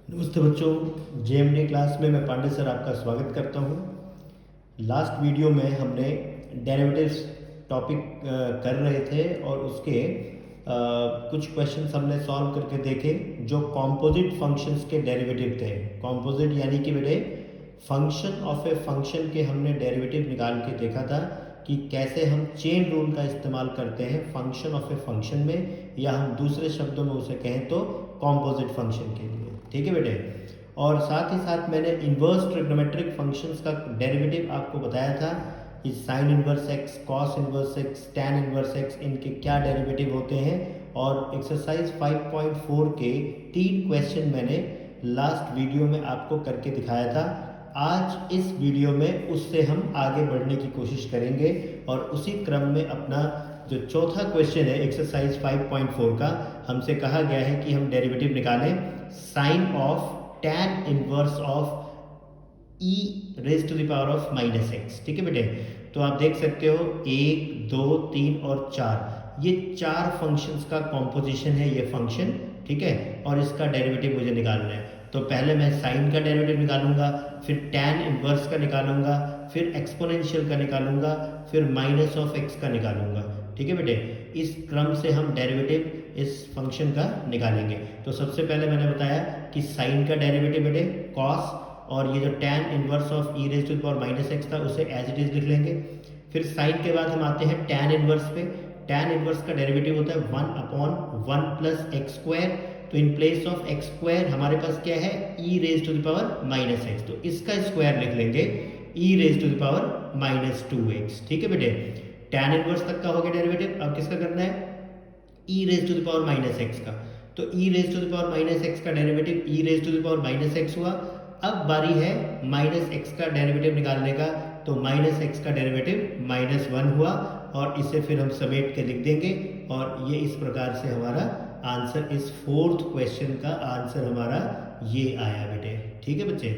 नमस्ते बच्चों, JMD class में मैं पांडे सर आपका स्वागत करता हूँ। लास्ट वीडियो में हमने डेरिवेटिव्स टॉपिक कर रहे थे और उसके कुछ क्वेश्चंस हमने सॉल्व करके देखे जो कॉम्पोजिट फंक्शंस के डेरिवेटिव थे। कॉम्पोजिट यानी कि बेटे फंक्शन ऑफ ए फंक्शन के हमने डेरिवेटिव निकाल के देखा था कि कैसे हम चेन रूल का इस्तेमाल करते हैं फंक्शन ऑफ ए फंक्शन में, या हम दूसरे शब्दों में उसे कहें तो कॉम्पोजिट फंक्शन के लिए। ठीक है बेटे, और साथ ही साथ मैंने इन्वर्स ट्रिग्नोमेट्रिक फंक्शंस का डेरिवेटिव आपको बताया था कि sign inverse x, cos inverse x, tan inverse x, इनके क्या डेरिवेटिव होते हैं। और एक्सरसाइज 5.4 के 3 क्वेश्चन मैंने लास्ट वीडियो में आपको करके दिखाया था। आज इस वीडियो में उससे हम आगे बढ़ने की कोशिश करेंगे और उसी क्रम में अपना जो चौथा क्वेश्चन है एक्सरसाइज 5.4 का, हमसे कहा गया है कि हम डेरिवेटिव निकालें sine of tan inverse of e raise to the power of minus x. ठीक है बेटे, तो आप देख सकते हो 1, 2, 3 और 4, ये 4 फंक्शंस का कॉम्पोजिशन है ये फंक्शन। ठीक है, और इसका डेरिवेटिव मुझे निकालना है। तो पहले मैं साइन का डेरिवेटिव निकालूंगा, फिर टैन इनवर्स का निकालूंगा, फिर एक्सपोनेंशियल का निकालूंगा, फिर माइनस ऑफ एक्स का निकालूंगा। ठीक है बेटे, इस क्रम से हम डेरिवेटिव इस फंक्शन का निकालेंगे। तो सबसे पहले मैंने बताया कि साइन का डेरिवेटिव बेटे कॉस, और ये जो tan inverse of e raise to the power minus x था उसे एज इट इज लिख लेंगे। फिर साइन के बाद हम आते हैं टैन इनवर्स पे। टैन इनवर्स का डेरिवेटिव होता है 1/1 प्लस एक्स स्क्वायर। तो in place of x square हमारे पास क्या है, e raise to the power minus x, तो इसका स्क्वायर लिख लेंगे e raise to the power minus 2x। ठीक है बेटे, टैन इनवर्स तक का हो गया डेरिवेटिव। अब किसका करना है, e raise to the power minus x का। तो e raise to the power minus x का derivative e raise to the power minus x हुआ। अब बारी है माइनस एक्स का डेरिवेटिव निकालने का। तो माइनस एक्स का डेरिवेटिव -1 हुआ, और इसे फिर हम समेट के लिख देंगे, और ये इस प्रकार से हमारा आंसर, इस 4th क्वेश्चन का आंसर हमारा ये आया बेटे। ठीक है बच्चे,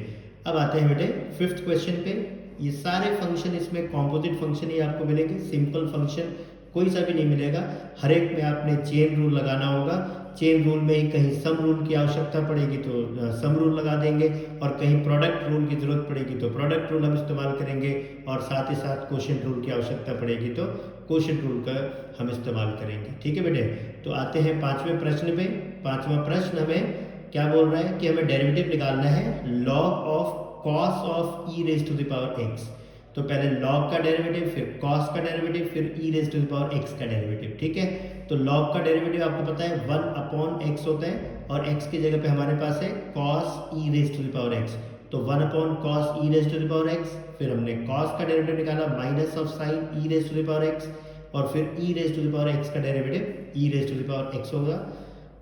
अब आते हैं बेटे 5th क्वेश्चन पे। ये सारे फंक्शन इसमें कॉम्पोजिट फंक्शन ही आपको मिलेंगे, सिंपल फंक्शन कोई सा भी नहीं मिलेगा। हर एक में आपने चेन रूल लगाना होगा। चेन रूल में ही कहीं सम रूल की आवश्यकता पड़ेगी तो सम रूल लगा देंगे, और कहीं प्रोडक्ट रूल की जरूरत पड़ेगी तो प्रोडक्ट रूल हम इस्तेमाल करेंगे, और साथ ही साथ कोशेंट रूल की आवश्यकता पड़ेगी तो कोशेंट रूल का हम इस्तेमाल करेंगे। ठीक है बेटे, तो आते हैं 5वें प्रश्न पे। 5वां प्रश्न हमें क्या बोल रहा है कि हमें डेरिवेटिव निकालना है log of cos of e raise to the power x. तो पहले लॉग का डेरिवेटिव, फिर कॉस का डेरिवेटिव, फिर e raise to the power x का डेरिवेटिव। ठीक है, तो लॉग का डेरिवेटिव आपको पता है 1/x होता है, और x की जगह पे हमारे पास है cos e raise to the power x. तो 1/cos e raise to the power x, फिर हमने कॉस का डेरिवेटिव निकाला minus of sine e raise to the power x, और फिर e raise to the power x का derivative e raise to the power x होगा।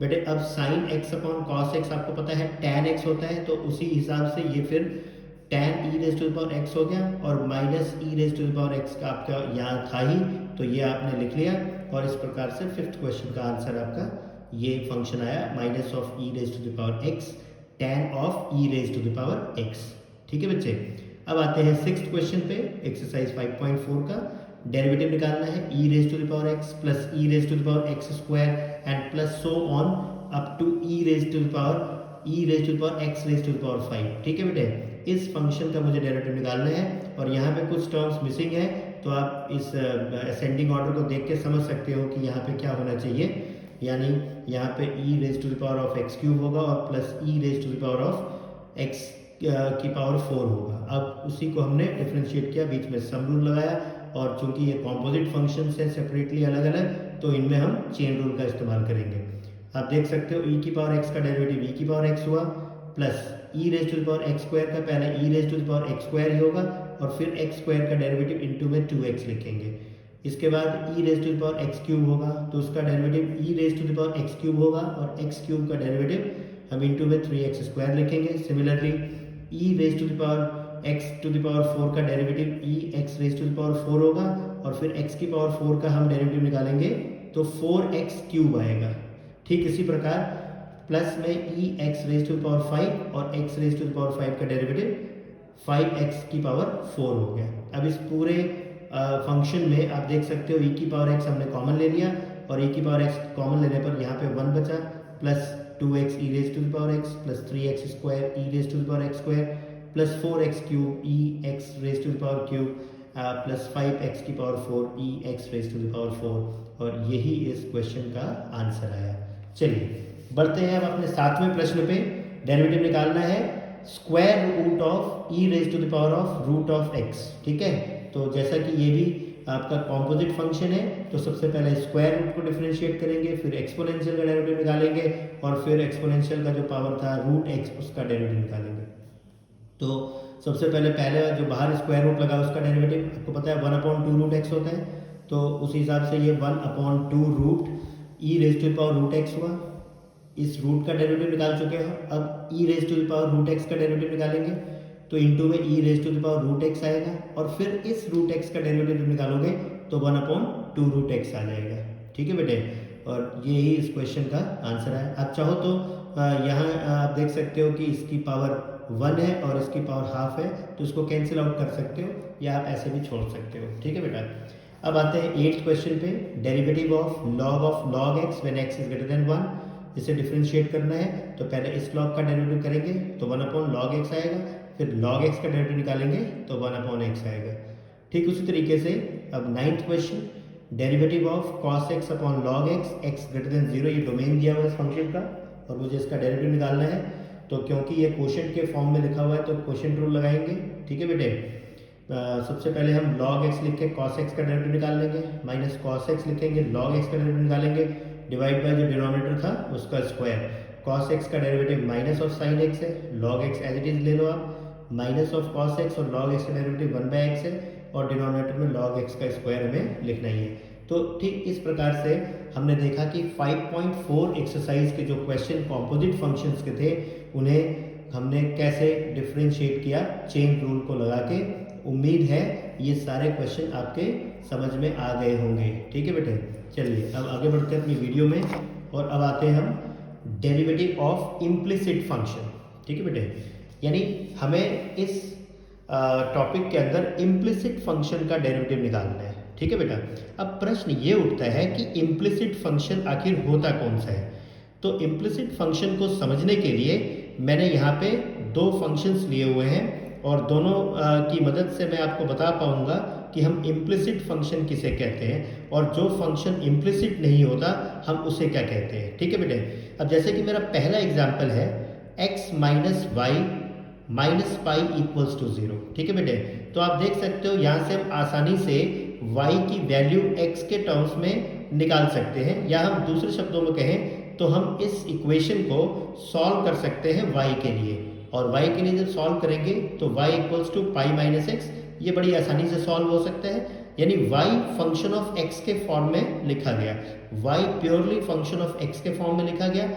बेटे अब sine x upon cos x आपको पता है टैन एक्स होता है, तो उसी हिसाब से ये फिर tan e raise to the power x हो गया, और minus e raise to the power x का आपका यहाँ था ही, तो ये आपने लिख लिया। और इस प्रकार से 5th क्वेश्चन का आंसर आपका ये फंक्शन आया minus of e raise to the power x, tan of e raise to the power x. ठीक है बच्चे, अब आते हैं 6th क्वेश्चन पे। एक्सरसाइज 5.4 का डेरिवेटिव निकालना है e raise to the power x plus e raise to the power x square and plus so on up to e raise to the power x raise to the power 5। ठीक है बेटे, इस function का मुझे derivative निकालना है, और यहाँ पे कुछ टर्म्स मिसिंग है, तो आप इस असेंडिंग ऑर्डर को देख के समझ सकते हो कि यहाँ पे क्या होना चाहिए। यानी यहाँ पे e raise to the power of x cube होगा, और plus e raise to the power of x की पावर 4 होगा। अब उसी को हमने डिफ्रेंशिएट किया, बीच में सम रूल लगाया, और चूंकि ये कॉम्पोजिट फंक्शंस हैं सेपरेटली अलग अलग, तो इनमें हम चेन रूल का इस्तेमाल करेंगे। आप देख सकते हो ई की पावर एक्स का डेरिवेटिव ई की पावर एक्स हुआ, plus e raise to the power x square का पहले e raise to the power x square ही होगा, और फिर एक्स स्क्वायर का डेरिवेटिव इनटू में 2x लिखेंगे। इसके बाद e raise to the power x cube होगा, तो उसका derivative e raise to the power x cube होगा, और एक्स क्यूब का डेरिवेटिव हम इनटू में 3x स्क्वायर लिखेंगे। Similarly e raise to the power x to the power 4 का derivative e x raise to the power 4 होगा, और फिर x की पावर 4 का हम डेरिवेटिव निकालेंगे तो 4x क्यूब आएगा। ठीक इसी प्रकार प्लस में e x raise to the power 5 और x raise to the power 5 का डेरिवेटिव 5x की पावर 4 हो गया। अब इस पूरे फंक्शन में आप देख सकते हो e की पावर x हमने कॉमन ले लिया, और e की पावर x कॉमन लेने पर यहाँ पे 1 बचा, plus 2x e raise to the power x plus 3x square e raise to the power x square plus 4x cube e x raise to the power cube plus 5x की power 4 e x raise to the power 4, और यही इस question का answer आया। चलिए बढ़ते हैं अब अपने 7वें प्रश्न पे। डेरिवेटिव निकालना है square root of e raise to the power of root of x। ठीक है, तो जैसा कि ये भी आपका कॉम्पोजिट फंक्शन है, तो सबसे पहले स्क्वायर रूट को डिफरेंशिएट करेंगे, फिर एक्सपोनेंशियल का डेरिवेटिव निकालेंगे, और फिर एक्सपोनेंशियल का जो पावर था रूट x उसका डेरिवेटिव निकालेंगे। तो सबसे पहले जो बाहर स्क्वायर रूट लगा उसका डेरिवेटिव आपको पता है 1/2 रूट x होता है, तो उस हिसाब से ये 1/2 root e raise to the power root x हुआ। इस रूट का डेरिवेटिव निकाल चुके हैं, अब e raise to the power root x का डेरिवेटिव निकालेंगे, तो इनटू में e raise to the power root x आएगा, और फिर इस रूट x का डेरिवेटिव निकालोगे तो 1/2 रूट x आ जाएगा। ठीक है बेटे, और यही इस क्वेश्चन का आंसर है। आप चाहो तो यहाँ आप देख सकते हो कि इसकी पावर 1 है और इसकी पावर हाफ है, तो इसको कैंसिल आउट कर सकते हो, या आप ऐसे भी छोड़ सकते हो। ठीक है बेटा, अब आते हैं 8th क्वेश्चन पे। Derivative of log x when x is greater than 1, इसे डिफरेंशिएट करना है, तो पहले इस log का डेरिवेटिव करेंगे तो 1/log x आएगा, फिर log x का डेरिवेटिव निकालेंगे तो 1/x आएगा। ठीक उसी तरीके से अब 9th question, derivative of cos x upon log x, x greater than 0, ये डोमेन दिया हुआ है इस फंक्शन का, और मुझे इसका डेरिवेटिव निकालना है। तो क्योंकि ये क्वोशंट के फॉर्म में लिखा हुआ है तो क्वोशंट रूल लगाएंगे। ठीक है बेटे, सबसे पहले हम log x लिख के cos x का डेरिवेटिव निकाल लेंगे, माइनस cos x लिखेंगे, log x का डेरिवेटिव निकालेंगे, डिवाइड बाय जो डिनोमिनेटर था उसका स्क्वायर। cos x का derivative minus of sin x है, log x as it is ले लो आप, माइनस ऑफ cos x, और log x का डेरिवेटिव 1/x है, और डिनोमिनेटर में log x का स्क्वायर हमें लिखना ही है। तो ठीक इस प्रकार से हमने देखा कि 5.4 एक्सरसाइज के जो क्वेश्चन कॉम्पोजिट फंक्शंस के थे उन्हें हमने कैसे डिफरेंशिएट किया चेन रूल को लगा के। उम्मीद है ये सारे क्वेश्चन आपके समझ में आ गए होंगे। ठीक है बेटे, चलिए अब आगे बढ़ते हैं अपनी वीडियो में, और अब आते हैं हम डेरिवेटिव ऑफ इम्प्लिसिट फंक्शन। ठीक है बेटे, यानी हमें इस टॉपिक के अंदर इम्प्लिसिट फंक्शन का डेरिवेटिव निकालना है। ठीक है बेटा, अब प्रश्न ये उठता है कि इम्प्लिसिट फंक्शन आखिर होता कौन सा है। तो इम्प्लिसिट फंक्शन को समझने के लिए मैंने यहाँ पे 2 फंक्शंस लिए हुए हैं, और दोनों की मदद से मैं आपको बता पाऊंगा कि हम इम्प्लिसिट फंक्शन किसे कहते हैं, और जो फंक्शन इम्प्लिसिट नहीं होता हम उसे क्या कहते हैं। ठीक है बेटे, अब जैसे कि मेरा पहला एग्जाम्पल है x minus y minus pi equals to 0। ठीक है बेटे, तो आप देख सकते हो यहाँ से हम आसानी से y की वैल्यू x के टर्म्स में निकाल सकते हैं, या हम दूसरे शब्दों में कहें तो हम इस इक्वेशन को सॉल्व कर सकते हैं y के लिए, और y के लिए जब सॉल्व करेंगे तो y equals to pi minus x, ये बड़ी आसानी से सॉल्व हो सकता है। यानी y फंक्शन ऑफ x के फॉर्म में लिखा गया, y purely function of x के फॉर्म में लिखा गया।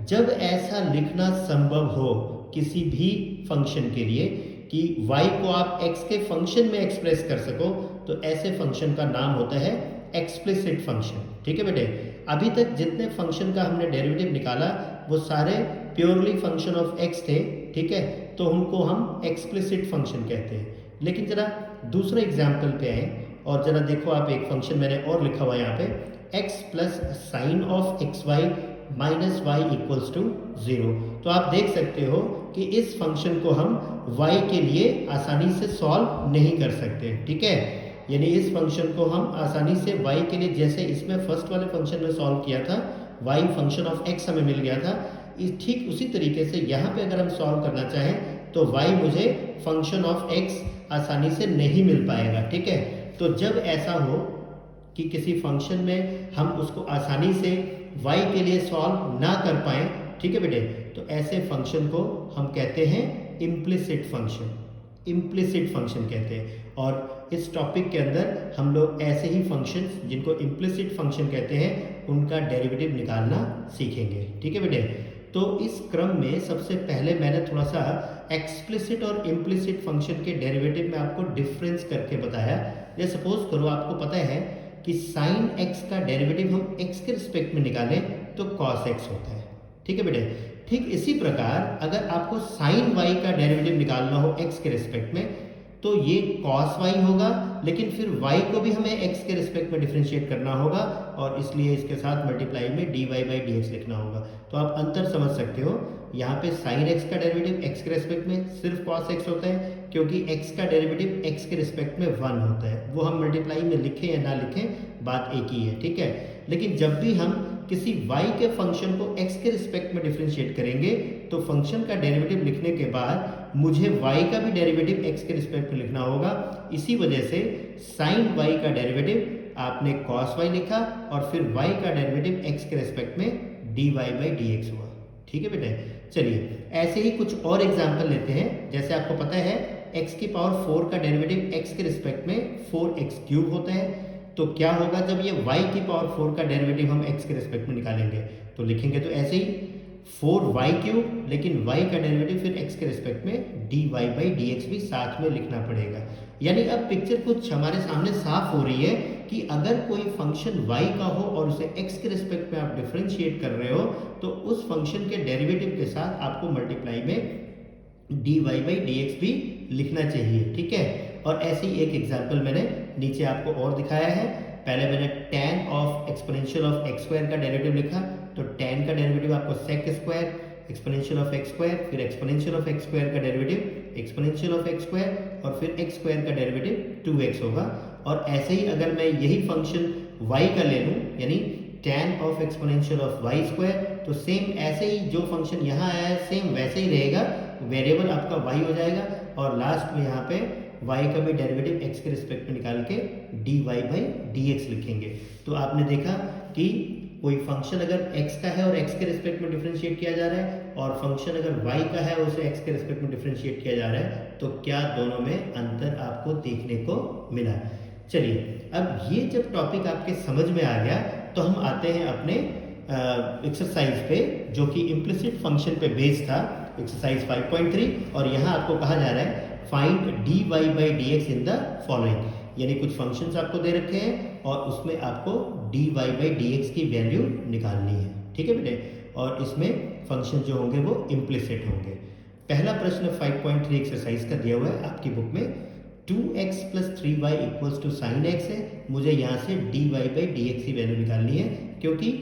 जब ऐसा लिखना संभव हो किसी भी फंक्शन के लिए कि y को आप x के फंक्शन में एक्सप्रेस कर सको, तो ऐसे फंक्शन का नाम होता है एक्सप्लिसिट फंक्शन। ठीक है बेटे, अभी तक जितने फंक्शन का हमने डेरिवेटिव निकाला वो सारे प्योरली फंक्शन ऑफ x थे। ठीक है, तो उनको हम एक्सप्लिसिट फंक्शन कहते हैं। लेकिन जरा दूसरे एग्जाम्पल पे आए, और जरा देखो आप, एक फंक्शन मैंने और लिखा हुआ है यहाँ पे, x plus sine of x y minus y equals to 0। तो आप देख सकते हो कि इस फंक्शन को हम y के लिए आसानी से सॉल्व नहीं कर सकते। ठीक है, यानी इस फंक्शन को हम आसानी से y के लिए, जैसे इसमें फर्स्ट वाले फंक्शन में सॉल्व किया था, y फंक्शन ऑफ x हमें मिल गया था, ठीक उसी तरीके से यहाँ पे अगर हम सॉल्व करना चाहें तो y मुझे फंक्शन ऑफ x आसानी से नहीं मिल पाएगा। ठीक है, तो जब ऐसा हो कि किसी फंक्शन में हम उसको आसानी से y के लिए सॉल्व ना कर पाएं, ठीक है बेटे, तो ऐसे फंक्शन को हम कहते हैं इम्प्लिसिट फंक्शन, इम्प्लिसिट फंक्शन कहते हैं। और इस टॉपिक के अंदर हम लोग ऐसे ही फंक्शंस जिनको इम्प्लिसिट फंक्शन कहते हैं उनका डेरिवेटिव निकालना सीखेंगे। ठीक है बेटे, तो इस क्रम में सबसे पहले मैंने थोड़ा सा एक्सप्लिसिट और इम्प्लिसिट फंक्शन के डेरिवेटिव में आपको डिफरेंस करके बताया। जैसे सपोज करो आपको पता है कि साइन x का डेरिवेटिव हम x के रिस्पेक्ट में निकालें तो cos x होता है। ठीक है बेटे, ठीक इसी प्रकार अगर आपको साइन y का डेरिवेटिव निकालना हो x के रिस्पेक्ट में तो ये cos y होगा, लेकिन फिर y को भी हमें x के रिस्पेक्ट में डिफरेंशिएट करना होगा और इसलिए इसके साथ मल्टीप्लाई में dy बाई dx लिखना होगा। तो आप अंतर समझ सकते हो, यहाँ पे sin x का डेरिवेटिव x के रिस्पेक्ट में सिर्फ cos x होता है, क्योंकि x का डेरिवेटिव x के रिस्पेक्ट में 1 होता है। वो हम मल्टीप्लाई में लिखें या ना लिखें बात एक ही है, ठीक है। लेकिन जब भी हम किसी y के फंक्शन को x के रिस्पेक्ट में डिफरेंशिएट करेंगे तो फंक्शन का डेरिवेटिव लिखने के बाद मुझे y का भी डेरिवेटिव x के रिस्पेक्ट में लिखना होगा। इसी वजह से sin y का डेरिवेटिव आपने cos y लिखा और फिर y का डेरिवेटिव x के रिस्पेक्ट में dy बाई dx हुआ, ठीक है बेटे। चलिए ऐसे ही कुछ और एग्जाम्पल लेते हैं। जैसे आपको पता है x की पावर 4 का डेरिवेटिव x के रिस्पेक्ट में 4x क्यूब होता है, तो क्या होगा जब ये y की पावर 4 का डेरिवेटिव हम x के रिस्पेक्ट में निकालेंगे, तो लिखेंगे तो ऐसे ही 4y क्यूब, लेकिन y का डेरिवेटिव फिर x के रिस्पेक्ट में dy बाई dx भी साथ में लिखना पड़ेगा। यानी अब पिक्चर कुछ हमारे सामने साफ हो रही है कि अगर कोई फंक्शन y का हो और उसे x के रिस्पेक्ट में आप डिफरेंशिएट कर रहे हो तो उस फंक्शन के डेरिवेटिव के साथ आपको मल्टीप्लाई में dy बाई dx भी लिखना चाहिए, ठीक है। और ऐसी एक एग्जांपल मैंने नीचे आपको और दिखाया है। पहले मैंने tan of exponential of x square का डेरिवेटिव लिखा, तो tan का डेरिवेटिव आपको sec square exponential of x square, फिर एक्सपोनेंशियल ऑफ x स्क्वायर का derivative exponential of x square और फिर x स्क्वायर का डेरिवेटिव 2x होगा। और ऐसे ही अगर मैं यही फंक्शन y का ले लूँ, यानी tan of exponential of y square, तो सेम ऐसे ही जो फंक्शन यहाँ आया है सेम वैसे ही रहेगा, वेरिएबल आपका y हो जाएगा और लास्ट में यहाँ पे y का भी डेरिवेटिव x के रिस्पेक्ट में निकाल के dy बाई dx लिखेंगे। तो आपने देखा कि कोई फंक्शन अगर x का है और x के रिस्पेक्ट में डिफरेंशिएट किया जा रहा है और फंक्शन अगर y का है और उसे x के रिस्पेक्ट में डिफरेंशिएट किया जा रहा है, तो क्या दोनों में अंतर आपको देखने को मिला। चलिए अब ये जब टॉपिक आपके समझ में आ गया तो हम आते हैं अपने एक्सरसाइज पे, जो कि इम्प्लिसिट फंक्शन पे बेस्ड था, एक्सरसाइज 5.3। और यहाँ आपको कहा जा रहा है find dy by dx in the following, यानी कुछ फंक्शंस आपको दे रखे हैं और उसमें आपको dy बाई dx की वैल्यू निकालनी है, ठीक है बेटे। और इसमें फंक्शन जो होंगे वो इम्प्लिसिट होंगे। पहला प्रश्न 5.3 एक्सरसाइज का दिया हुआ है आपकी बुक में, 2x plus 3y equals to sine x है। मुझे यहाँ से dy बाई dx की वैल्यू निकालनी है, क्योंकि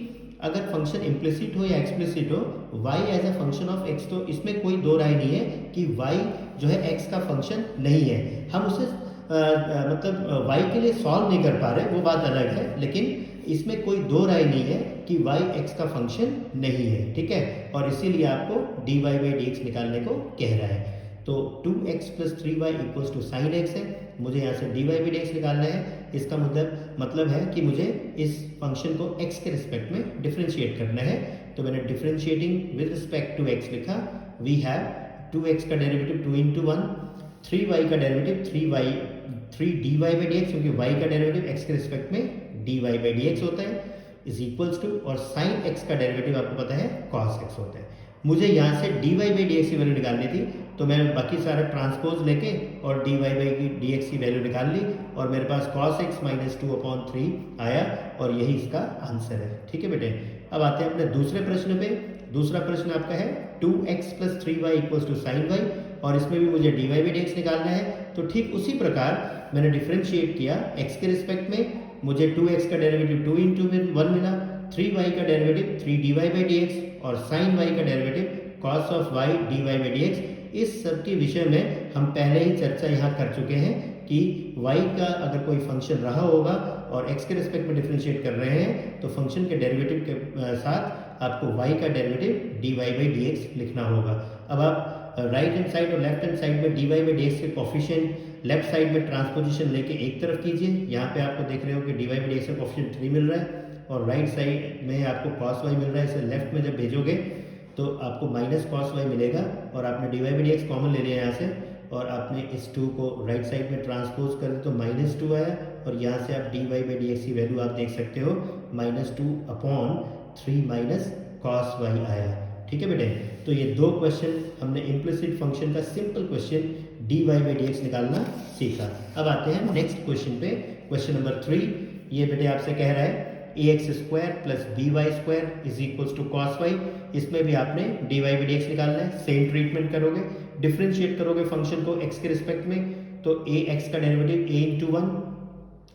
अगर फंक्शन इम्प्लिसिट हो या एक्सप्लिसिट हो, y as a function of x, तो इसमें कोई दो राय नहीं है कि y जो है x का फंक्शन नहीं है। हम उसे मतलब y के लिए सॉल्व नहीं कर पा रहे, वो बात अलग है, लेकिन इसमें कोई दो राय नहीं है कि y x का फंक्शन नहीं है, ठीक है। और इसीलिए आपको dy बाई dx निकालने को कह रहा है। तो 2x plus 3y equals to sine x है, मुझे यहाँ से dy बाई dx निकालना है। इसका मतलब है कि मुझे इस फंक्शन को x के रिस्पेक्ट में डिफरेंशिएट करना है। तो मैंने differentiating with respect to x लिखा। वी हैव 2x का डेरिवेटिव 2 इंटू 1, 3y का डेरिवेटिव 3 dy बाई dx, क्योंकि y का डेरिवेटिव x के रिस्पेक्ट में dy बाई dx होता है, इज इक्वल्स टू, और साइन x का डेरिवेटिव आपको पता है cos x होता है। मुझे यहाँ से dy बाई dx की वैल्यू निकालनी थी, तो मैंने बाकी सारा ट्रांसपोज लेके और dy बाई dx की वैल्यू निकाल ली और मेरे पास cos x माइनस 2/3 आया और यही इसका आंसर है, ठीक है बेटे। अब आते हैं अपने दूसरे प्रश्न पे। दूसरा प्रश्न आपका है 2x plus 3y equals to sine y, और इसमें भी मुझे dy बाई dx निकालना है। तो ठीक उसी प्रकार मैंने डिफरेंशिएट किया x के रिस्पेक्ट में, मुझे 2x का डेरिवेटिव 2 इंटू 1 मिला, 3y का डेरिवेटिव 3 dy बाई dx और साइन y का derivative cos of y dy by dx। इस सब के विषय में हम पहले ही चर्चा यहाँ कर चुके हैं कि y का अगर कोई फंक्शन रहा होगा और x के रिस्पेक्ट में डिफरेंशिएट कर रहे हैं तो फंक्शन के डेरिवेटिव के साथ आपको y का डेरिवेटिव dy बाई dx लिखना होगा। अब आप राइट हैंड साइड और लेफ्ट हैंड साइड में dy बाई dx के कोफिशिएंट लेफ्ट साइड में ट्रांसपोजिशन लेके एक तरफ कीजिए। यहाँ पे आपको देख रहे हो कि dy बाई dx का कोफिशिएंट 3 मिल रहा है और राइट साइड में आपको cos y मिल रहा है। इसे लेफ्ट में जब भेजोगे तो आपको माइनस cos y मिलेगा और आपने dy बाई dx कॉमन ले लिया यहाँ से और आपने इस 2 को राइट साइड में ट्रांसपोज कर दिया तो माइनस 2 आया और यहाँ से आप dy बाई dx की वैल्यू आप देख सकते हो -2/3 माइनस cos y आया, ठीक है बेटे। तो ये दो क्वेश्चन हमने इम्प्लिसिट फंक्शन का simple question dy by dx निकालना सीखा। अब आते हैं नेक्स्ट क्वेश्चन पे, क्वेश्चन नंबर 3। ये बेटे आपसे कह रहा है ax square plus by square is equals to cos y। इसमें भी आपने dy बाई dx निकालना है। सेम ट्रीटमेंट करोगे, डिफरेंशिएट करोगे फंक्शन को x के रिस्पेक्ट में, तो ए एक्स का derivative a into one,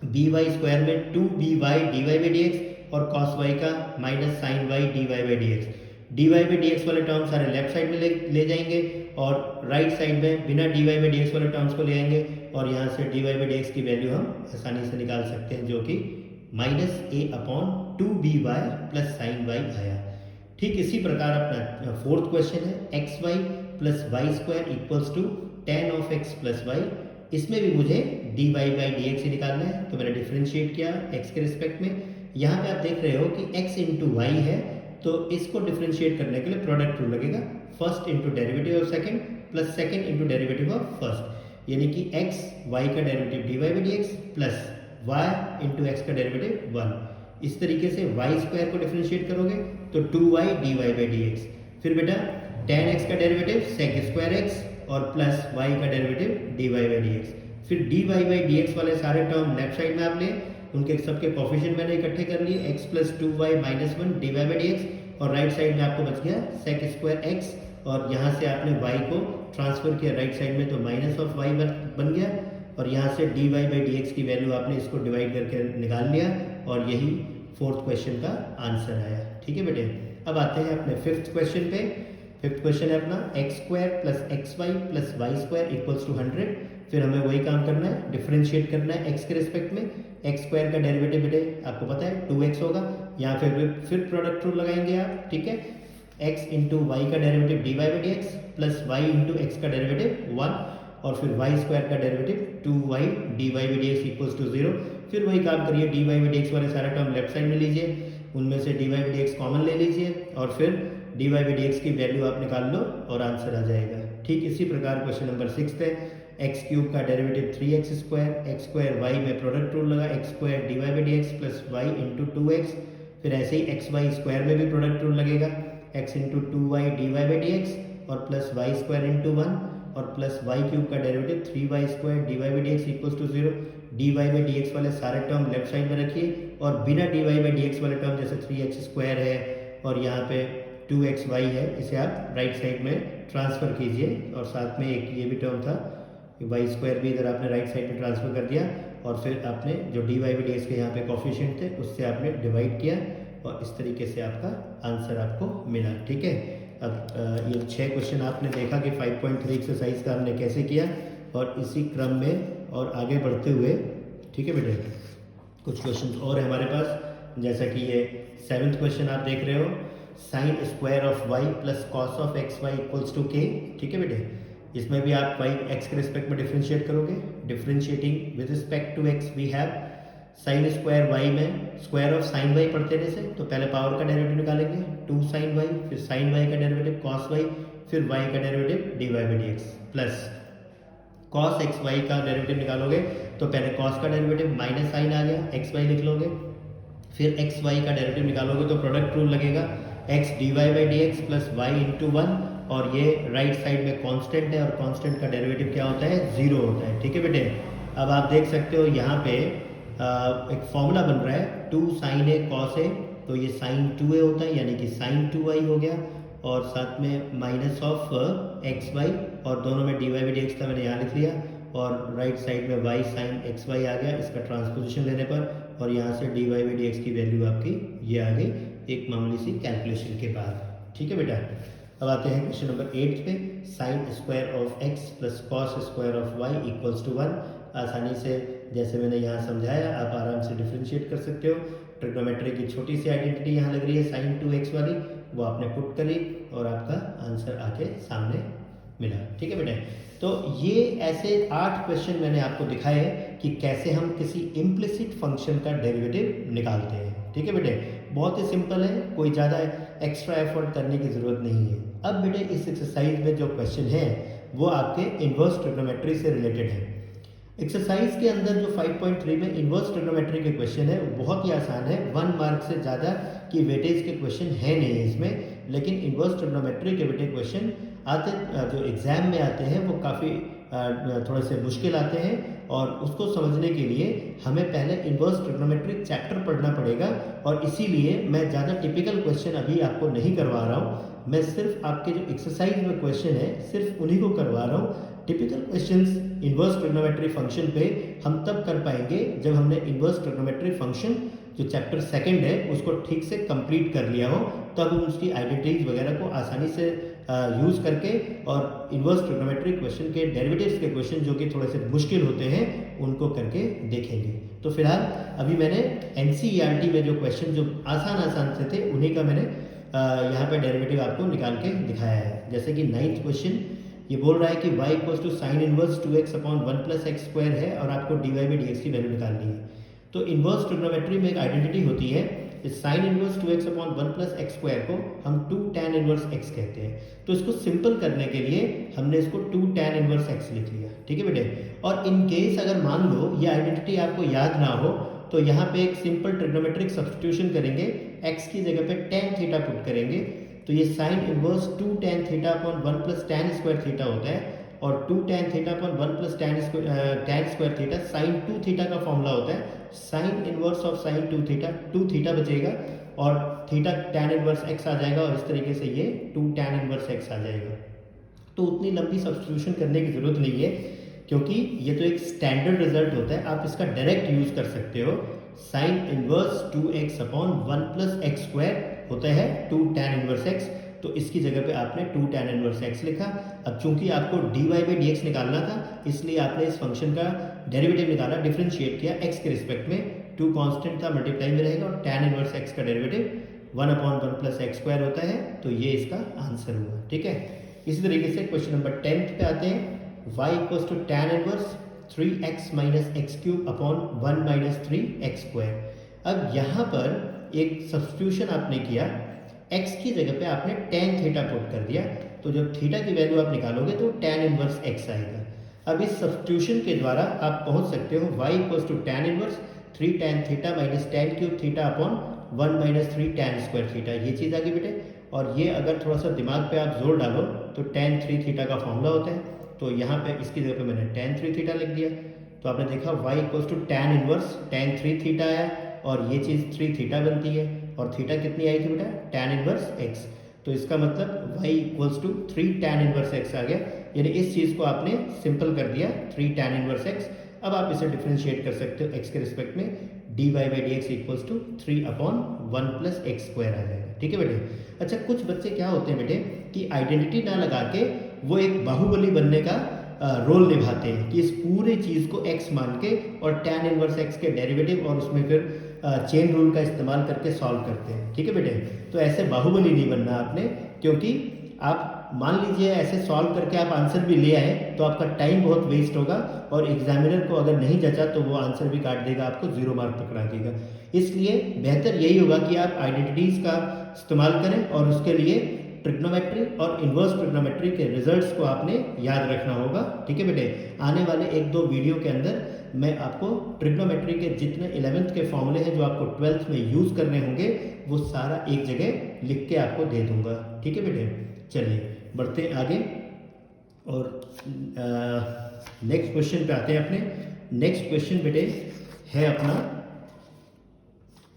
b y square में 2by dy by d x और कॉस वाई का minus sine y dy by d x. dy by d x वाले टर्म सारे लेफ्ट साइड में ले जाएंगे और राइट साइड में बिना dy बाई डी एक्स वाले टर्म्स को ले आएंगे और यहाँ से dy बाई डी एक्स की वैल्यू हम आसानी से निकाल सकते हैं, जो कि minus a upon 2by plus sine y आया। ठीक इसी प्रकार अपना फोर्थ क्वेश्चन है x y plus y square equals to tan of x plus y. इसमें भी मुझे dy बाई डी एक्स ही निकालना है, तो मैंने डिफ्रेंशिएट किया x के रिस्पेक्ट में। यहाँ पे आप देख रहे हो कि x इंटू वाई है, तो इसको डिफ्रेंशिएट करने के लिए प्रोडक्ट रूल लगेगा, first into derivative of second plus second into derivative of first, यानी कि x y का derivative dy by d x plus y into x का डेरिवेटिव 1। इस तरीके से वाई स्क्वायर को डिफ्रेंशिएट करोगे तो 2y dy by d x, फिर बेटा tan x का डेरिवेटिव sec स्क्वायर x और प्लस y का derivative dy by d x. फिर dy बाई डी एक्स वाले सारे टर्म लेफ्ट साइड में आप लें, उनके सबके कोफिशिएंट मैंने इकट्ठे कर लिए, x plus 2y minus 1 dy by d x और राइट साइड में आपको बच गया sec स्क्वायर x और यहाँ से आपने y को ट्रांसफर किया राइट साइड में तो माइनस ऑफ y बन गया और यहाँ से dy बाई डी एक्स की वैल्यू आपने इसको डिवाइड करके निकाल लिया और यही फोर्थ क्वेश्चन का आंसर आया। ठीक है बेटे, अब आते हैं अपने फिफ्थ क्वेश्चन पे। फिफ्थ क्वेश्चन है अपना x square plus x y plus y square equals to 100। फिर हमें वही काम करना है, डिफरेंशिएट करना है एक्स के रिस्पेक्ट में। एक्स स्क्वायर का डेरिवेटिव बेटे आपको पता है 2x होगा, यहाँ फिर प्रोडक्ट रूल लगाएंगे आप। ठीक है, x इंटू वाई का derivative dy by d x plus y into x का डेरिवेटिव 1 और फिर y स्क्वायर का derivative 2y dy by d x equals to 0। फिर वही काम करिए, dy बाई डी एक्स वाले सारे टर्म लेफ्ट साइड में लीजिए, उनमें से dy by d x common ले लीजिए और फिर dy बाई डी एक्स की वैल्यू आप निकाल लो और आंसर आ जाएगा। ठीक इसी प्रकार क्वेश्चन नंबर 6 है, एक्स क्यूब का derivative 3x square, x square y में प्रोडक्ट रूल लगा, x square dy by d x plus y into 2x। फिर ऐसे ही एक्स वाई स्क्वायर में भी प्रोडक्ट रूल लगेगा, x into 2y dy by d x और प्लस वाई स्क्वायर इंटू 1 और प्लस वाई क्यूब का derivative 3y square dy by d x equals to 0। dy by d x वाले सारे term left side में रखिए और बिना dy बाई डी एक्स वाले टर्म जैसे 3x स्क्वायर है और यहाँ पे 2xy है, इसे आप राइट साइड में ट्रांसफ़र कीजिए और साथ में एक ये भी टर्म था वाई स्क्वायर भी इधर आपने राइट साइड में ट्रांसफ़र कर दिया और फिर आपने जो dy बाई डी एक्स के यहाँ पे कोफिशिएंट थे उससे आपने डिवाइड किया और इस तरीके से आपका आंसर आपको मिला। ठीक है, अब ये 6 क्वेश्चन आपने देखा कि 5.3 एक्सरसाइज का हमने कैसे किया और इसी क्रम में और आगे बढ़ते हुए, ठीक है बेटे, कुछ क्वेश्चन और है हमारे पास, जैसा कि ये 7th क्वेश्चन आप देख रहे हो, sine square of y plus cos of x y equals to K. ठीक है बेटे, इसमें भी आप वाई एक्स के रिस्पेक्ट में डिफ्रेंशिएट करोगे। Differentiating with respect to x we have sine square y में स्क्वायर ऑफ साइन वाई पढ़ते रहने से तो पहले पावर का डेरिवेटिव निकालेंगे 2 साइन वाई, फिर साइन वाई का डेरिवेटिव कॉस वाई, फिर वाई का derivative d y by d x plus cos x y का डेरिवेटिव निकालोगे तो पहले कॉस का डेरिवेटिव माइनस साइन आ गया, एक्स वाई लिख लोगे, फिर एक्स वाई का डेरिवेटिव निकालोगे तो प्रोडक्ट रूल लगेगा x d y by d x plus y into 1 और ये राइट साइड में कांस्टेंट है और कांस्टेंट का डेरिवेटिव क्या होता है, 0 होता है। ठीक है बेटे, अब आप देख सकते हो यहाँ पे एक फॉर्मूला बन रहा है 2 साइन ए कॉस ए, तो ये साइन 2a होता है यानी कि साइन 2y हो गया और साथ में माइनस ऑफ एक्स वाई और दोनों में d y by d x था मैंने यहाँ लिख लिया और राइट साइड में y साइन एक्स वाई आ गया इसका ट्रांसपोजिशन लेने पर और यहाँ से d y by d x की वैल्यू आपकी ये आ गई एक मामूली सी कैलकुलेशन के बाद। ठीक है बेटा, अब आते हैं क्वेश्चन नंबर 8 पे, sine square of x plus cos square of y equals to 1। आसानी से जैसे मैंने यहाँ समझाया आप आराम से डिफ्रेंशिएट कर सकते हो। ट्रिग्नोमेट्री की छोटी सी आइडेंटिटी यहाँ लग रही है साइन 2x वाली, वो आपने पुट करी और आपका आंसर आके सामने मिला। ठीक है बेटे, तो ये ऐसे 8 क्वेश्चन मैंने आपको दिखाए कि कैसे हम किसी इम्प्लिसिट फंक्शन का डेरिवेटिव निकालते हैं। ठीक है बेटे, बहुत ही सिंपल है, कोई ज़्यादा एक्स्ट्रा एफर्ट करने की ज़रूरत नहीं है। अब बेटे इस एक्सरसाइज में जो क्वेश्चन है वो आपके इन्वर्स ट्रिग्नोमेट्री से रिलेटेड है। एक्सरसाइज के अंदर जो 5.3 में इन्वर्स ट्रिग्नोमेट्री के क्वेश्चन है वो बहुत ही आसान है, 1 मार्क से ज़्यादा की वेटेज के क्वेश्चन है नहीं इसमें, लेकिन इन्वर्स ट्रिग्नोमेट्री के बेटे क्वेश्चन आते जो एग्ज़ाम में आते हैं वो काफ़ी थोड़े से मुश्किल आते हैं और उसको समझने के लिए हमें पहले इन्वर्स ट्रिग्नोमेट्री चैप्टर पढ़ना पड़ेगा और इसीलिए मैं ज़्यादा टिपिकल क्वेश्चन अभी आपको नहीं करवा रहा हूँ। मैं सिर्फ आपके जो एक्सरसाइज में क्वेश्चन है सिर्फ उन्हीं को करवा रहा हूँ। Typical questions inverse trigonometry function पे हम तब कर पाएंगे जब हमने इन्वर्स ट्रिग्नोमेट्री फंक्शन जो चैप्टर सेकंड है उसको ठीक से कंप्लीट कर लिया हो, तब हम उसकी आइडेंटिटीज वगैरह को आसानी से यूज़ करके और इन्वर्स ट्रिग्नोमेट्री क्वेश्चन के डेरिवेटिव्स के क्वेश्चन जो कि थोड़े से मुश्किल होते हैं उनको करके देखेंगे। तो फिलहाल अभी मैंने NCERT में जो क्वेश्चन जो आसान से थे उन्हीं का मैंने यहाँ पे डेरिवेटिव आपको निकाल के दिखाया है। जैसे कि 9th क्वेश्चन ये बोल रहा है कि y equals to sine inverse 2x upon 1 plus x square है और आपको dy/dx की वैल्यू निकालनी है। तो इन्वर्स ट्रिग्नोमेट्री में एक आइडेंटिटी होती है, इस sign inverse 2x upon 1 plus x square को हम 2 tan इनवर्स x कहते हैं। तो इसको सिंपल करने के लिए हमने इसको 2 tan इनवर्स x लिख लिया, ठीक है बेटे। और इन केस अगर मान लो ये आइडेंटिटी आपको याद ना हो तो यहाँ पे एक सिंपल ट्रिग्नोमेट्रिक सब्स्टिट्यूशन करेंगे, x की जगह पे tan थीटा पुट करेंगे, तो ये sign inverse 2 tan theta upon 1 plus tan square theta होता है और 2 tan theta upon 1 plus tan square theta sine 2 theta का फॉर्मूला होता है। Sine inverse of sine 2 theta बचेगा और थीटा tan इनवर्स x आ जाएगा और इस तरीके से ये 2 tan इनवर्स x आ जाएगा। तो उतनी लंबी सब्स्टिट्यूशन करने की जरूरत नहीं है क्योंकि ये तो एक स्टैंडर्ड रिजल्ट होता है, आप इसका डायरेक्ट यूज कर सकते हो। Sign inverse 2x upon 1 plus x square होता है 2 tan इनवर्स x, तो इसकी जगह पे आपने 2 tan इनवर्स x लिखा। अब चूंकि आपको dy/dx निकालना था इसलिए आपने इस फंक्शन का डेरिवेटिव निकाला, डिफरेंशिएट किया x के रिस्पेक्ट में, 2 कांस्टेंट था मल्टीप्लाई में रहेगा और tan इनवर्स x का derivative 1 upon 1 plus x square होता है, तो ये इसका आंसर हुआ, ठीक है। इसी तरीके से क्वेश्चन नंबर 10 पे आते हैं। y equals to tan inverse 3x minus x cube upon 1 minus 3x square. अब यहाँ पर एक सब्स्टिट्यूशन आपने किया, x की जगह पे आपने tan थीटा पुट कर दिया, तो जब थीटा की वैल्यू आप निकालोगे तो tan इनवर्स x आएगा। अब इस सब्स्टिट्यूशन के द्वारा आप पहुंच सकते हो y equals to tan inverse 3 tan theta minus tan cube theta upon 1 minus 3 tan square theta, ये चीज़ आ गई बेटे। और ये अगर थोड़ा सा दिमाग पे आप जोर डालो तो tan 3 थीटा का फॉर्मूला होता है, तो यहाँ पे इसकी जगह पे मैंने tan 3 थीटा लिख दिया। तो आपने देखा y equals to tan inverse tan 3 theta आया और ये चीज़ 3 थीटा बनती है और थीटा कितनी आई थी बेटा, tan इनवर्स x। तो इसका मतलब y equals to 3 tan inverse x आ गया, यानी इस चीज़ को आपने सिंपल कर दिया 3 tan इनवर्स x। अब आप इसे डिफ्रेंशिएट कर सकते हो x के रिस्पेक्ट में, dy/dx equals to 3 upon 1 plus x square आ जाएगा, ठीक है बेटे। अच्छा, कुछ बच्चे क्या होते हैं बेटे कि आइडेंटिटी ना लगा के वो एक बाहुबली बनने का रोल निभाते हैं कि इस पूरे चीज़ को x मान के और tan इनवर्स x के डेरिवेटिव और उसमें फिर चेन रूल का इस्तेमाल करके सॉल्व करते हैं, ठीक है बेटे। तो ऐसे बाहुबली नहीं बनना आपने, क्योंकि आप मान लीजिए ऐसे सॉल्व करके आप आंसर भी ले आए तो आपका टाइम बहुत वेस्ट होगा और एग्जामिनर को अगर नहीं जचा तो वो आंसर भी काट देगा, आपको 0 मार्क पकड़ा देगा। इसलिए बेहतर यही होगा कि आप आइडेंटिटीज़ का इस्तेमाल करें और उसके लिए ट्रिग्नोमेट्री और इन्वर्स ट्रिग्नोमेट्री के रिजल्ट्स को आपने याद रखना होगा, ठीक है बेटे। आने वाले 1-2 वीडियो के अंदर मैं आपको ट्रिग्नोमेट्री के जितने 11th के फॉर्मूले हैं जो आपको 12th में यूज़ करने होंगे वो सारा एक जगह लिख के आपको दे दूंगा, ठीक है बेटे। चलिए बढ़ते हैं आगे और नेक्स्ट क्वेश्चन पे आते हैं अपने। नेक्स्ट क्वेश्चन बेटे है अपना,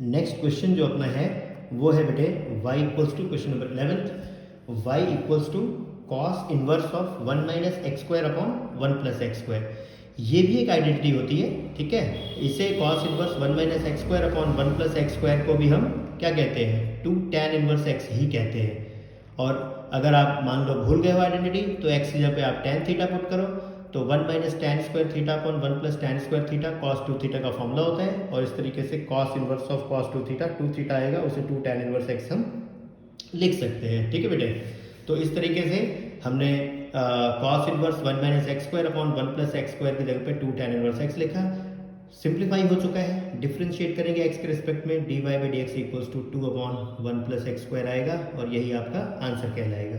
नेक्स्ट क्वेश्चन जो अपना है वो है बेटे y equals to question number 11th, y equals to cos inverse of 1 minus x square upon 1 plus x square. ये भी एक आइडेंटिटी होती है, ठीक है। इसे cos inverse 1 minus x square upon 1 plus x square को भी हम क्या कहते हैं, 2 tan इनवर्स x ही कहते हैं। और अगर आप मान लो भूल गए हो आइडेंटिटी तो x की जगह पे आप tan थीटा पुट करो, तो 1 minus tan square theta upon 1 plus tan square theta cos 2 theta का फॉर्मूला होता है और इस तरीके से cos inverse of cos 2 theta 2 theta आएगा, उसे 2 tan इनवर्स x हम लिख सकते हैं, ठीक है बेटे। तो इस तरीके से हमने cos inverse 1 minus x square upon 1 plus x square की जगह पे 2 tan इनवर्स x लिखा। सिंप्लीफाई हो चुका है, डिफ्रेंशिएट करेंगे x के रिस्पेक्ट में, dy/dx equals to 2 upon 1 plus x square आएगा और यही आपका आंसर कहलाएगा।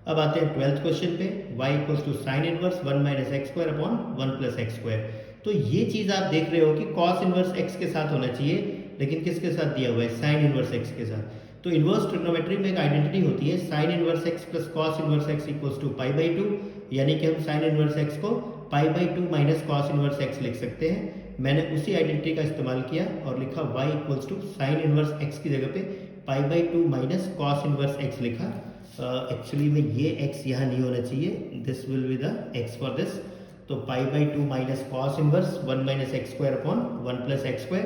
अब आते हैं 12th क्वेश्चन पे, y equals to sine inverse 1 minus x square upon 1 plus x square. तो ये चीज़ आप देख रहे हो कि cos इनवर्स x के साथ होना चाहिए, लेकिन किसके साथ दिया हुआ है, साइन इनवर्स x के साथ। तो इन्वर्स ट्रिग्नोमेट्री में एक आइडेंटिटी होती है sine inverse x plus cos inverse x equals to π/2, यानी कि हम साइन इनवर्स x को π/2 माइनस कॉस इनवर्स x लिख सकते हैं। मैंने उसी आइडेंटिटी का इस्तेमाल किया और लिखा y equals to sine inverse x की जगह पे π/2 माइनस कॉस इनवर्स x लिखा। एक्चुअली में ये x यहाँ नहीं होना चाहिए, this will be the x for this. तो pi by two minus cos inverse 1 minus x square upon 1 plus x square.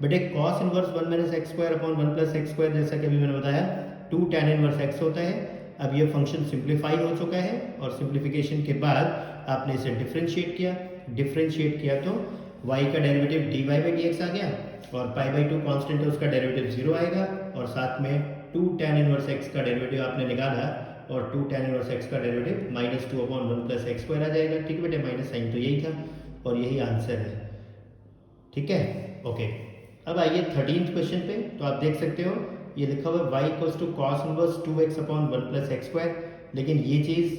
But एक cos inverse 1 minus x square upon 1 plus x square, जैसा कि अभी मैंने बताया 2 tan इनवर्स x होता है। अब ये फंक्शन सिंप्लीफाई हो चुका है और सिंप्लीफिकेशन के बाद आपने इसे डिफ्रेंशिएट किया तो y का derivative dy by d x आ गया, और पाई बाई टू कॉन्स्टेंट है उसका डेरिवेटिव 0 आएगा, और साथ में 2 tan इनवर्स x का डेरिवेटिव आपने निकाला, और 2 tan इनवर्स x का derivative minus 2 upon 1 plus x square आ जाएगा। ठीक है बेटे, माइनस साइन तो यही था और यही आंसर है। ठीक है, ओके। अब आइए 13th क्वेश्चन पे। तो आप देख सकते हो ये लिखा हुआ है y equals to cos inverse 2x upon 1 plus x square, लेकिन ये चीज़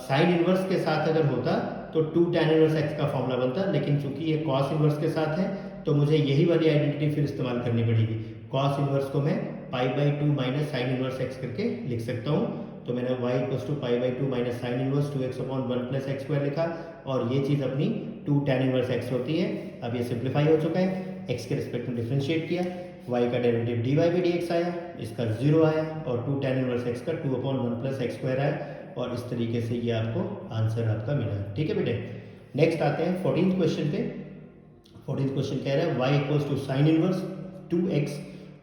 साइन इनवर्स के साथ अगर होता तो 2 tan इनवर्स x का फॉर्मूला बनता, लेकिन चूंकि ये कॉस इनवर्स के साथ है तो मुझे यही वाली आइडेंटिटी फिर इस्तेमाल करनी पड़ेगी। कॉस इनवर्स को मैं pi by two minus sine inverse x करके लिख सकता हूँ। तो मैंने y equals to pi by two minus sine inverse 2x upon 1 plus x square लिखा, और ये चीज़ अपनी 2 tan इनवर्स x होती है। अब ये सिंप्लीफाई हो चुका है, x के रिस्पेक्ट में डिफ्रेंशिएट किया, y का derivative dy by d x आया, इसका 0 आया, और 2 tan इनवर्स x का 2 अपॉन 1 प्लस एक्स स्क्वायर आया, और इस तरीके से ये आपको आंसर आपका मिला। ठीक है बेटे, नेक्स्ट आते हैं 14th क्वेश्चन पे। 14th क्वेश्चन कह रहा है y equals to sine inverse 2x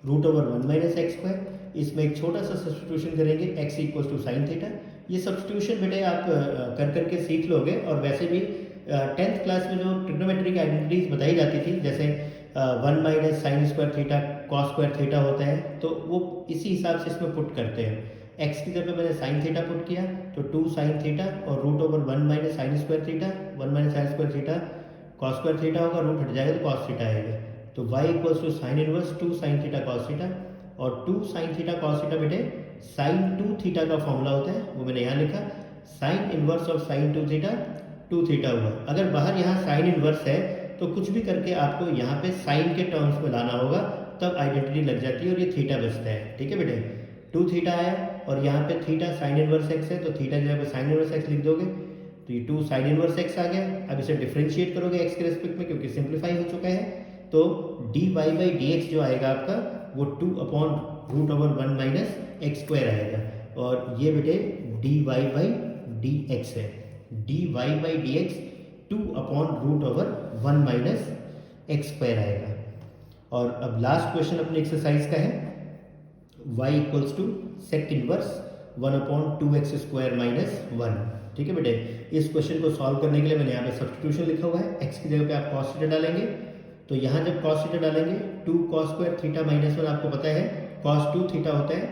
root over 1 minus x square. इसमें एक छोटा सा सब्सटीट्यूशन करेंगे, x equals to sine theta. ये सब्सटीट्यूशन बेटे आप कर करके सीख लोगे, और वैसे भी 10th क्लास में जो ट्रिग्नोमेट्रिक आइडेंटिटीज बताई जाती थी, जैसे 1 minus sine square theta cos square theta होता है, तो वो इसी हिसाब से इसमें पुट करते हैं। x की जगह मैंने साइन थीटा पुट किया तो 2 साइन थीटा, और root over 1 minus sine square theta, 1 minus sine square theta cos square theta होगा, रूट हट जाएगा तो कॉस थीटा आएगा। तो y equals to sine inverse 2 sine theta cos theta, और 2 साइन थीटा कॉस थीटा बेटे sine 2 theta का formula होता है, वो मैंने यहाँ लिखा। Sine inverse of sine 2 theta 2 theta हुआ। अगर बाहर यहाँ साइन इनवर्स है तो कुछ भी करके आपको यहाँ पे साइन के टर्म्स में लाना होगा, तब आइडेंटिटी लग जाती है और ये थीटा बचता है। ठीक है बेटे, 2 थीटा आया, और यहाँ पे थीटा साइन इनवर्स एक्स है, तो थीटा जो है साइन इनवर्स एक्स लिख दोगे, तो ये 2 साइन इनवर्स एक्स आ गया। अब इसे डिफ्रेंशिएट करोगे एक्स के रिस्पेक्ट में, क्योंकि सिंप्लीफाई हो चुका है, तो d y by d x जो आएगा आपका वो 2 upon root over 1 minus x square आएगा, और ये बेटे d y by d x है। D y by d x 2 upon root over 1 minus x square आएगा। और अब लास्ट क्वेश्चन अपनी एक्सरसाइज का है, y equals to sec inverse 1 upon 2x square minus 1। ठीक है बेटे, इस क्वेश्चन को सॉल्व करने के लिए मैंने यहाँ पे सब्स्टिट्यूशन लिखा हुआ है। x की जगह पे आप कॉस थीटा डालेंगे, तो यहाँ जब कॉस थीटा डालेंगे 2 कॉस स्क्वायर थीटा माइनस 1, आपको पता है कॉस 2 थीटा होता है,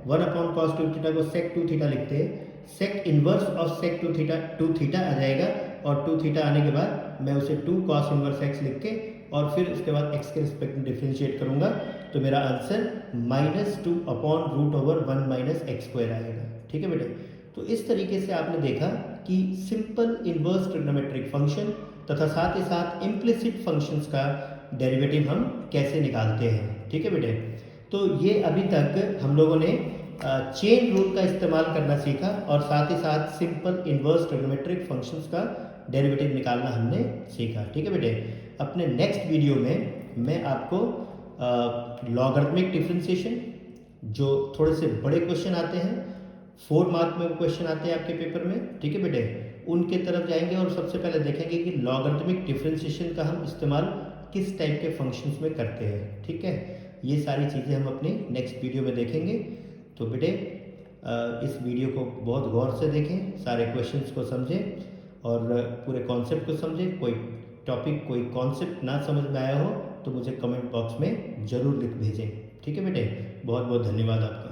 1 अपॉन कॉस 2 थीटा को सेक 2 थीटा लिखते हैं। Sec inverse of sec 2 theta आ जाएगा, और 2 थीटा आने के बाद मैं उसे 2 कॉस इनवर्स एक्स लिख के, और फिर उसके बाद x के रिस्पेक्ट में डिफ्रेंशिएट करूंगा, तो मेरा answer -2 upon root over 1 minus x square आएगा। ठीक है बेटे, तो इस तरीके से आपने देखा कि सिंपल इनवर्स ट्रिग्नोमेट्रिक फंक्शन तथा साथ ही साथ इम्प्लिसिट फंक्शंस का डेरिवेटिव हम कैसे निकालते हैं। ठीक है बेटे, तो ये अभी तक हम लोगों ने चेन रूल का इस्तेमाल करना सीखा, और साथ ही साथ सिंपल इनवर्स ट्रिग्नोमेट्रिक फंक्शंस का डेरिवेटिव निकालना हमने सीखा। ठीक है बेटे, अपने नेक्स्ट वीडियो में मैं आपको लॉगरिथमिक डिफरेंशिएशन, जो थोड़े से बड़े क्वेश्चन आते हैं, 4 मार्क में क्वेश्चन आते हैं आपके पेपर में, ठीक है बेटे, उनके तरफ जाएंगे, और सबसे पहले देखेंगे कि लॉगरिथमिक डिफरेंशिएशन का हम इस्तेमाल किस टाइप के फंक्शंस में करते हैं। ठीक है, ये सारी चीज़ें हम अपने नेक्स्ट वीडियो में देखेंगे। तो बेटे इस वीडियो को बहुत गौर से देखें, सारे क्वेश्चंस को समझें और पूरे कॉन्सेप्ट को समझें। कोई टॉपिक कोई कॉन्सेप्ट ना समझ में आया हो तो मुझे कमेंट बॉक्स में ज़रूर लिख भेजें। ठीक है बेटे, बहुत बहुत धन्यवाद आपका।